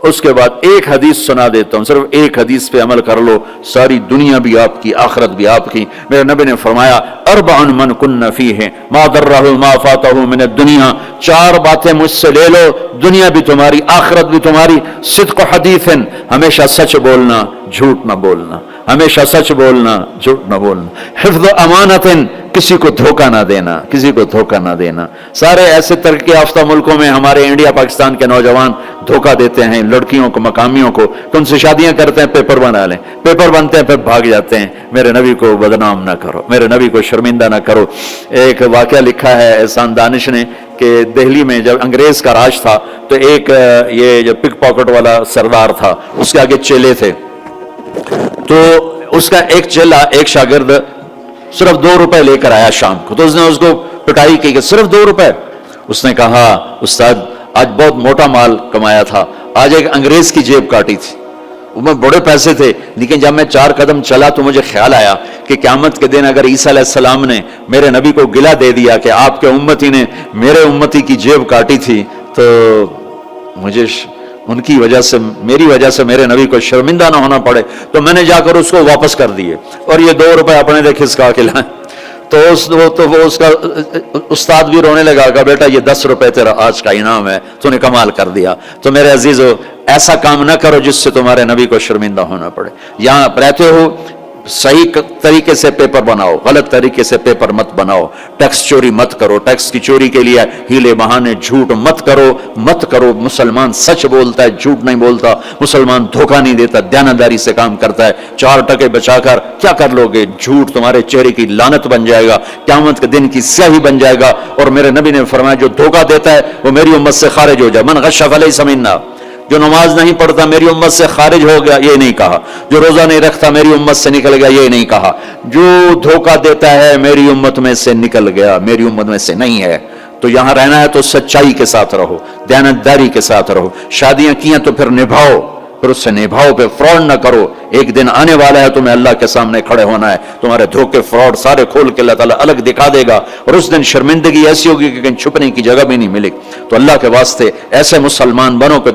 اس کے بعد ایک حدیث سنا دیتا ہوں، صرف ایک حدیث پہ عمل کر لو، ساری دنیا بھی آپ کی، آخرت بھی آپ کی۔ میرے نبی نے فرمایا اربع من کن فیہ ما ضرہ ما فاتہ من الدنیا، چار باتیں مجھ سے لے لو، دنیا بھی تمہاری، آخرت بھی تمہاری۔ صدق حدیث، ہمیشہ سچ بولنا، جھوٹ نہ بولنا، ہمیشہ سچ بولنا، جھوٹ نہ بولنا۔ حفظ امانت، کسی کو دھوکہ نہ دینا، کسی کو دھوکہ نہ دینا۔ سارے ایسے ترقی یافتہ ملکوں میں ہمارے انڈیا پاکستان کے نوجوان دھوکہ دیتے ہیں لڑکیوں کو، مقامیوں کو، کہ ان سے شادیاں کرتے ہیں، پیپر بنا لیں، پیپر بنتے ہیں پھر بھاگ جاتے ہیں۔ میرے نبی کو بدنام نہ کرو، میرے نبی کو شرمندہ نہ کرو۔ ایک واقعہ لکھا ہے احسان دانش نے کہ دہلی میں جب انگریز کا راج تھا تو ایک یہ جو پک پاکٹ والا سردار تھا، اس کے آگے چیلے تھے، تو اس کا ایک چیلا، ایک شاگرد صرف 2 روپے لے کر آیا شام کو، تو اس نے اس کو پٹائی کی کہ صرف 2 روپے۔ اس نے کہا استاد آج بہت موٹا مال کمایا تھا، آج ایک انگریز کی جیب کاٹی تھی، وہ میں بڑے پیسے تھے، لیکن جب میں 4 قدم چلا تو مجھے خیال آیا کہ قیامت کے دن اگر عیسیٰ علیہ السلام نے میرے نبی کو گلہ دے دیا کہ آپ کے امتی نے میرے امتی کی جیب کاٹی تھی، تو مجھے ان کی وجہ سے، میری وجہ سے میرے نبی کو شرمندہ نہ ہونا پڑے، تو میں نے جا کر اس کو واپس کر دیے اور یہ 2 روپے اپنے دے کھسکا کے لائیں۔ تو وہ اس کا استاد بھی رونے لگا کہ بیٹا یہ 10 روپے تیرا آج کا انعام ہے، تو نے کمال کر دیا۔ تو میرے عزیزو ایسا کام نہ کرو جس سے تمہارے نبی کو شرمندہ ہونا پڑے۔ یہاں رہتے ہو صحیح طریقے سے پیپر بناؤ، غلط طریقے سے پیپر مت بناؤ، ٹیکس چوری مت کرو، ٹیکس کی چوری کے لیے ہیلے بہانے جھوٹ مت کرو۔ مسلمان سچ بولتا ہے، جھوٹ نہیں بولتا، مسلمان دھوکہ نہیں دیتا، دیانتداری سے کام کرتا ہے۔ 4 ٹکے بچا کر کیا کر لو گے؟ جھوٹ تمہارے چہرے کی لعنت بن جائے گا، قیامت کے دن کی سیاہی بن جائے گا۔ اور میرے نبی نے فرمایا جو دھوکہ دیتا ہے وہ میری امت سے خارج ہو جائے، من غش فلیس منا۔ جو نماز نہیں پڑھتا میری امت سے خارج ہو گیا، یہ نہیں کہا۔ جو روزہ نہیں رکھتا میری امت سے نکل گیا، یہ نہیں کہا۔ جو دھوکہ دیتا ہے میری امت میں سے نکل گیا، میری امت میں سے نہیں ہے۔ تو یہاں رہنا ہے تو سچائی کے ساتھ رہو، دیانتداری کے ساتھ رہو۔ شادیاں کی ہیں تو پھر نبھاؤ، پھر اس سے نبھاؤ، پہ فراڈ نہ کرو۔ ایک دن آنے والا ہے تمہیں اللہ کے سامنے کھڑے ہونا ہے، تمہارے دھوکے فراڈ سارے کھول کے اللہ تعالیٰ الگ دکھا دے گا، اور اس دن شرمندگی ایسی ہوگی کہ کہیں چھپنے کی جگہ بھی نہیں ملے۔ تو اللہ کے واسطے ایسے مسلمان بنو کہ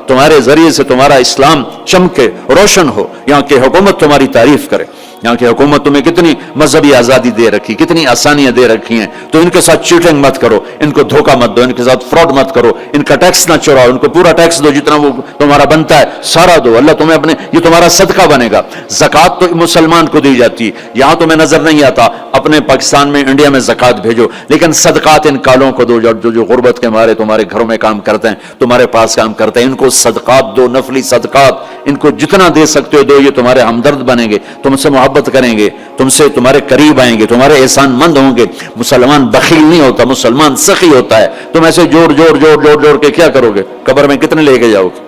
تمہارے ذریعے سے تمہارا اسلام چمکے، روشن ہو، یہاں کی حکومت تمہاری تعریف کرے۔ یہاں کی حکومت تمہیں کتنی مذہبی آزادی دے رکھی، کتنی آسانیاں دے رکھی ہیں، تو ان کے ساتھ چیٹنگ مت کرو، ان کو دھوکہ مت دو، ان کے ساتھ فراڈ مت کرو، ان کا ٹیکس نہ چراؤ، ان کو پورا ٹیکس دو، جتنا وہ تمہارا بنتا ہے سارا دو، اللہ تمہیں یہ تمہارا صدقہ بنے گا۔ زکوٰۃ تو مسلمان کو دی جاتی ہے، یہاں تمہیں نظر نہیں آتا، اپنے پاکستان میں، انڈیا میں زکوٰۃ بھیجو، لیکن صدقات ان کالوں کو دو جو غربت کے مارے تمہارے گھروں میں کام کرتے ہیں، تمہارے پاس کام کرتے ہیں، ان کو صدقات دو، نفلی صدقات، ان کو جتنا دے سکتے ہو دو، یہ تمہارے ہمدرد بنیں گے، تم سے محبت کریں گے، تم سے تمہارے قریب آئیں گے، تمہارے احسان مند ہوں گے۔ مسلمان بخیل نہیں ہوتا، مسلمان سخی ہوتا ہے۔ تم ایسے جوڑ کے کیا کرو گے؟ قبر میں کتنے لے کے جاؤ گے؟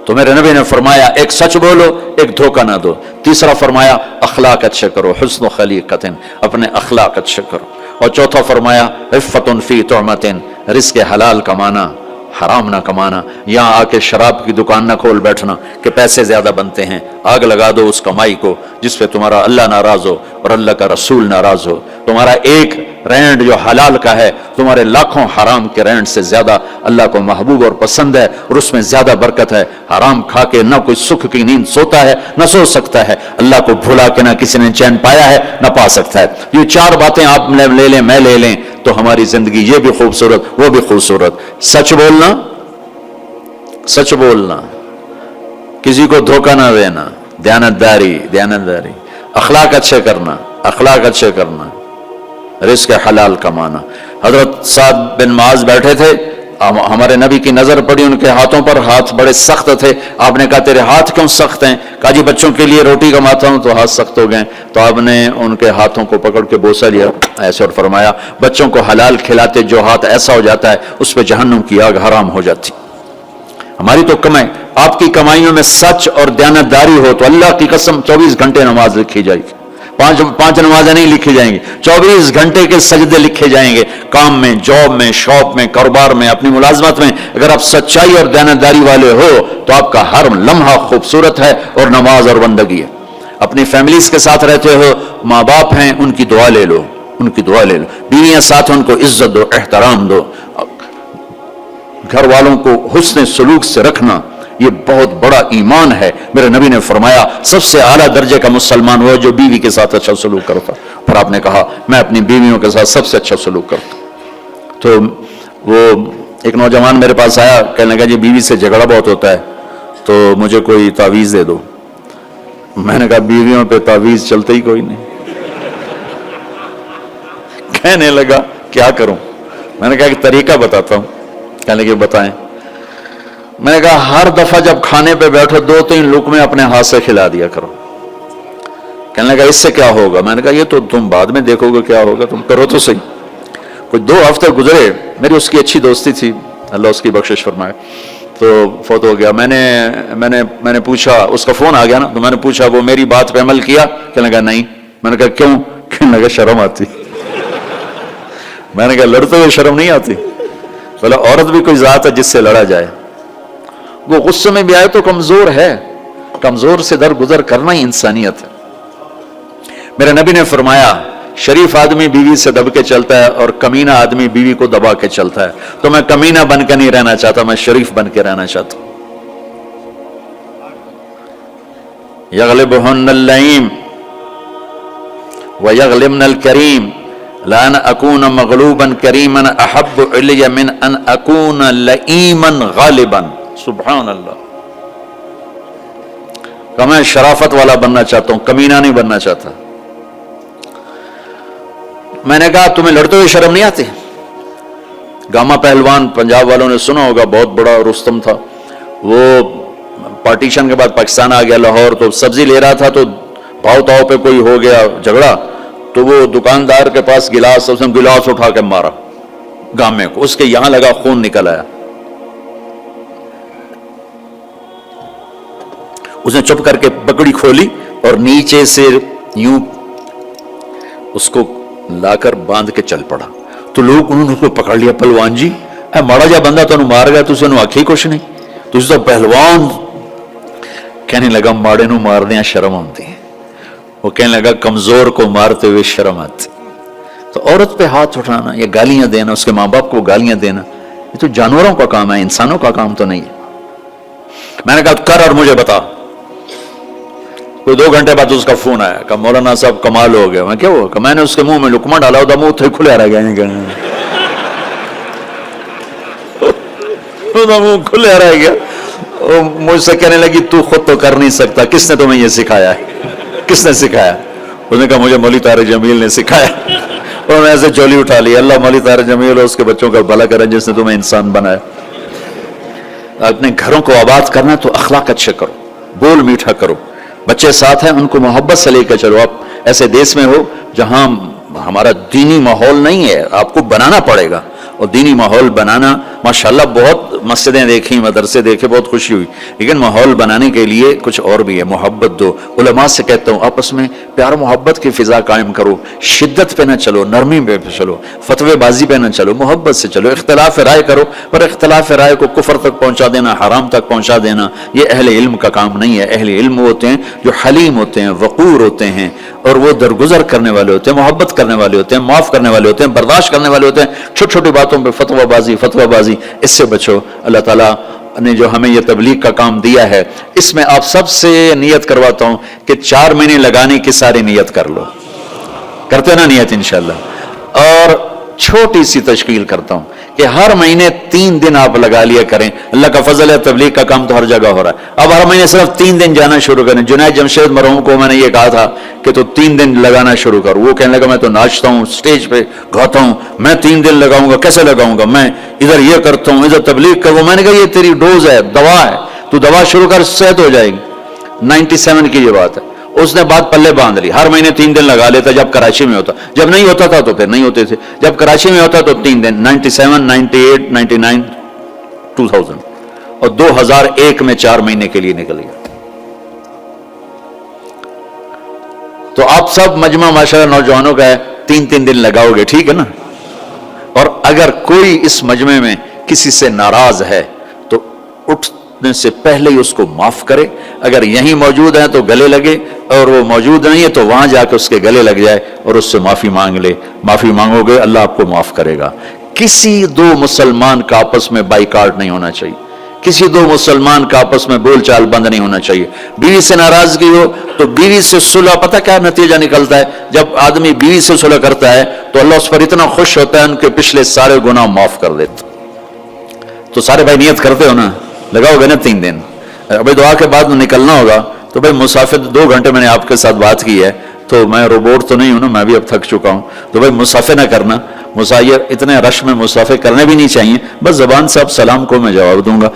تو میرے نبی نے فرمایا ایک سچ بولو، ایک دھوکہ نہ دو۔ تیسرا فرمایا اخلاق اچھے کرو، حسن خلیقت، اپنے اخلاق اچھے کرو۔ اور چوتھا فرمایا عفت فی طعمت، رزق حلال کمانا، حرام نہ کمانا۔ یہاں آ کے شراب کی دکان نہ کھول بیٹھنا کہ پیسے زیادہ بنتے ہیں، آگ لگا دو اس کمائی کو جس پہ تمہارا اللہ ناراض ہو اور اللہ کا رسول ناراض ہو۔ تمہارا ایک رینڈ جو حلال کا ہے تمہارے لاکھوں حرام کے رینڈ سے زیادہ اللہ کو محبوب اور پسند ہے، اور اس میں زیادہ برکت ہے۔ حرام کھا کے نہ کوئی سکھ کی نیند سوتا ہے، نہ سو سکتا ہے۔ اللہ کو بھلا کے نہ کسی نے چین پایا ہے، نہ پا سکتا ہے۔ یہ 4 باتیں آپ لے لیں، میں لے لیں، تو ہماری زندگی یہ بھی خوبصورت، وہ بھی خوبصورت۔ سچ بولنا، کسی کو دھوکہ نہ دینا، دیانتداری، اخلاق اچھے کرنا، رزق حلال کمانا۔ حضرت سعد بن معاذ بیٹھے تھے، ہمارے نبی کی نظر پڑی ان کے ہاتھوں پر، ہاتھ بڑے سخت تھے۔ آپ نے کہا تیرے ہاتھ کیوں سخت ہیں؟ کہا جی بچوں کے لیے روٹی کماتا ہوں تو ہاتھ سخت ہو گئے۔ تو آپ نے ان کے ہاتھوں کو پکڑ کے بوسہ لیا ایسے اور فرمایا بچوں کو حلال کھلاتے جو ہاتھ ایسا ہو جاتا ہے اس پہ جہنم کی آگ حرام ہو جاتی۔ ہماری تو کمائی، آپ کی کمائیوں میں سچ اور دیانتداری ہو تو اللہ کی قسم 24 گھنٹے نماز لکھی جائے گی۔ پانچ نمازیں نہیں لکھی جائیں گی، 24 گھنٹے کے سجدے لکھے جائیں گے۔ کام میں، جاب میں، شاپ میں، کاروبار میں، اپنی ملازمت میں اگر آپ سچائی اور دیانتداری والے ہو تو آپ کا ہر لمحہ خوبصورت ہے اور نماز اور بندگی ہے۔ اپنی فیملیز کے ساتھ رہتے ہو، ماں باپ ہیں، ان کی دعا لے لو، بیویاں ساتھ ان کو عزت دو، احترام دو۔ گھر والوں کو حسن سلوک سے رکھنا یہ بہت بڑا ایمان ہے. میرے نبی نے فرمایا سب سے اعلیٰ درجے کا مسلمان وہ جو بیوی کے ساتھ اچھا سلوک کرتا. پھر آپ نے کہا میں اپنی بیویوں کے ساتھ سب سے اچھا سلوک کرتا. تو وہ ایک نوجوان میرے پاس آیا, کہنے لگا جی بیوی سے جھگڑا بہت ہوتا ہے تو مجھے کوئی تعویذ دے دو. میں نے کہا بیویوں پہ تعویذ چلتا ہی کوئی نہیں. کہنے لگا کیا کروں؟ میں نے کہا ایک طریقہ بتاتا ہوں. کہنے لگے بتائیں. میں نے کہا ہر دفعہ جب کھانے پہ بیٹھو 2-3 لقمے اپنے ہاتھ سے کھلا دیا کرو. کہنے لگا اس سے کیا ہوگا؟ میں نے کہا یہ تو تم بعد میں دیکھو گے کیا ہوگا, تم کرو تو صحیح. کچھ 2 ہفتے گزرے, میری اس کی اچھی دوستی تھی, اللہ اس کی بخشش فرمائے, تو فوت ہو گیا. میں نے پوچھا, اس کا فون آ گیا نا, تو میں نے پوچھا وہ میری بات پہ عمل کیا؟ کہنے لگا نہیں. میں نے کہا کیوں؟ کہنے لگا شرم آتی. میں نے کہا لڑتے ہوئے شرم نہیں آتی؟ بولا عورت بھی کوئی ذات ہے جس سے لڑا جائے. وہ غصے میں بھی آئے تو کمزور ہے, کمزور سے درگزر کرنا ہی انسانیت ہے. میرے نبی نے فرمایا شریف آدمی بیوی سے دب کے چلتا ہے اور کمینہ آدمی بیوی کو دبا کے چلتا ہے. تو میں کمینہ بن کے نہیں رہنا چاہتا, میں شریف بن کے رہنا چاہتا ہوں. یغلبہن اللئیم ویغلبن الکریم لان اکون مغلوبا کریما احب علی من ان اکون لئیما غالبا. سبحان اللہ. کہ میں شرافت والا بننا چاہتا ہوں, کمینہ نہیں بننا چاہتا. میں نے کہا تمہیں لڑتے ہوئے شرم نہیں آتی؟ گاما پہلوان پنجاب والوں نے سنا ہوگا, بہت بڑا رستم تھا. وہ پارٹیشن کے بعد پاکستان آ گیا لاہور, تو سبزی لے رہا تھا تو بھاؤ تاؤ پہ کوئی ہو گیا جھگڑا, تو وہ دکاندار کے پاس گلاس, اس نے گلاس اٹھا کے مارا گامے کو, اس کے یہاں لگا, خون نکل آیا. اس نے چپ کر کے پکڑی کھولی اور نیچے سے یوں اس کو لا کر باندھ کے چل پڑا. تو لوگ انہوں نے اس کو پکڑ لیا, پہلوان جی اے ماڑا جا بندہ تو مار گیا, تو اسے آکھی کچھ نہیں, تو اس پہلوان. کہنے لگا ماڑے نو مار دیا شرم آتی ہے. وہ کہنے لگا کمزور کو مارتے ہوئے شرم آتی. تو عورت پہ ہاتھ اٹھانا یا گالیاں دینا, اس کے ماں باپ کو گالیاں دینا, یہ تو جانوروں کا کام ہے, انسانوں کا کام تو نہیں ہے. میں نے کہا کر اور مجھے بتا. کوئی 2 گھنٹے بعد اس کا فون آیا کہ مولانا صاحب کمال ہو گیا. میں کیا ہوا؟ کہ میں نے اس کے منہ میں لقمہ ڈالا, ہوتا منہ تھے کھلے رہ گیا, منہ کھلے رہ گیا. مجھ سے کہنے لگی تو خود تو کر نہیں سکتا, کس نے تمہیں یہ سکھایا ہے؟ کس نے سکھایا؟ اس نے کہا مجھے مولی طارق جمیل نے سکھایا. اور میں ایسے چولی اٹھا لی, اللہ مولی طارق جمیل اور اس کے بچوں کا بھلا کرے جس نے تمہیں انسان بنایا. اپنے گھروں کو آباد کرنا تو اخلاق اچھے کرو, بول میٹھا کرو. بچے ساتھ ہیں ان کو محبت سے لے کے چلو. آپ ایسے دیس میں ہو جہاں ہمارا دینی ماحول نہیں ہے, آپ کو بنانا پڑے گا. اور دینی ماحول بنانا ماشاءاللہ, بہت مسجدیں دیکھی, مدرسے دیکھے, بہت خوشی ہوئی, لیکن ماحول بنانے کے لیے کچھ اور بھی ہے. محبت دو. علماء سے کہتا ہوں آپس میں پیار محبت کی فضا قائم کرو, شدت پہ نہ چلو, نرمی پہ چلو, فتوے بازی پہ نہ چلو, محبت سے چلو. اختلاف رائے کرو, پر اختلاف رائے کو کفر تک پہنچا دینا, حرام تک پہنچا دینا, یہ اہل علم کا کام نہیں ہے. اہل علم ہوتے ہیں جو حلیم ہوتے ہیں, وقور ہوتے ہیں, اور وہ درگزر کرنے والے ہوتے ہیں, محبت کرنے والے ہوتے ہیں, معاف کرنے والے ہوتے ہیں, برداشت کرنے والے ہوتے ہیں. چھوٹی چھوٹی باتوں پہ فتوہ بازی, اس سے بچو. اللہ تعالیٰ نے جو ہمیں یہ تبلیغ کا کام دیا ہے, اس میں آپ سب سے نیت کرواتا ہوں کہ 4 مہینے لگانے کی ساری نیت کر لو. کرتے نا نیت انشاءاللہ. اور چھوٹی سی تشکیل کرتا ہوں کہ ہر مہینے 3 دن آپ لگا لیا کریں. اللہ کا فضل ہے, تبلیغ کا کام تو ہر جگہ ہو رہا ہے. اب ہر مہینے صرف 3 دن جانا شروع کریں. جنید جمشید مرحوم کو میں نے یہ کہا تھا کہ تو 3 دن لگانا شروع کر. وہ کہنے لگا میں تو ناچتا ہوں, سٹیج پہ گاتا ہوں, میں 3 دن لگاؤں گا, کیسے لگاؤں گا, میں ادھر یہ کرتا ہوں, ادھر تبلیغ کر. وہ میں نے کہا یہ تیری ڈوز ہے, دوا ہے, تو دوا شروع کر, صحت ہو جائے گی. 97 کی یہ بات ہے. اس نے بات پلے باندھ لی, ہر مہینے 3 دن لگا لیتا جب کراچی میں ہوتا. جب نہیں ہوتا تھا تو پھر نہیں ہوتے تھے. جب کراچی میں ہوتا تو 3 دن. 97, 98, 99, 2000 اور 2001 میں 4 مہینے کے لیے نکل گیا. تو آپ سب مجمع ماشاءاللہ نوجوانوں کا ہے, 3 دن لگاؤ گے, ٹھیک ہے نا. اور اگر کوئی اس مجمع میں کسی سے ناراض ہے تو اٹھنے سے پہلے ہی اس کو معاف کرے. اگر یہیں موجود ہیں تو گلے لگے, اور وہ موجود نہیں ہے تو وہاں جا کے اس کے گلے لگ جائے اور اس سے معافی مانگ لے. معافی مانگو گے اللہ آپ کو معاف کرے گا. کسی دو مسلمان کا آپس میں بائیکاٹ نہیں ہونا چاہیے، کسی دو مسلمان کا آپس میں بول چال بند نہیں ہونا چاہیے. بیوی سے ناراضگی ہو تو بیوی سے صلح، پتہ کیا نتیجہ نکلتا ہے؟ جب آدمی بیوی سے صلح کرتا ہے تو اللہ اس پر اتنا خوش ہوتا ہے ان کے پچھلے سارے گناہ معاف کر دیتا. تو سارے بھائی نیت کرتے ہو نا، لگاؤ گے نا 3 دن. ابھی دعا کے بعد نکلنا ہوگا تو بھائی مسافر 2 گھنٹے میں نے آپ کے ساتھ بات کی ہے، تو میں روبوٹ تو نہیں ہوں نا، میں بھی اب تھک چکا ہوں. تو بھائی مسافر نہ کرنا، مسافر اتنے رش میں مسافر کرنے بھی نہیں چاہیے، بس زبان سے اب سلام کو میں جواب دوں گا.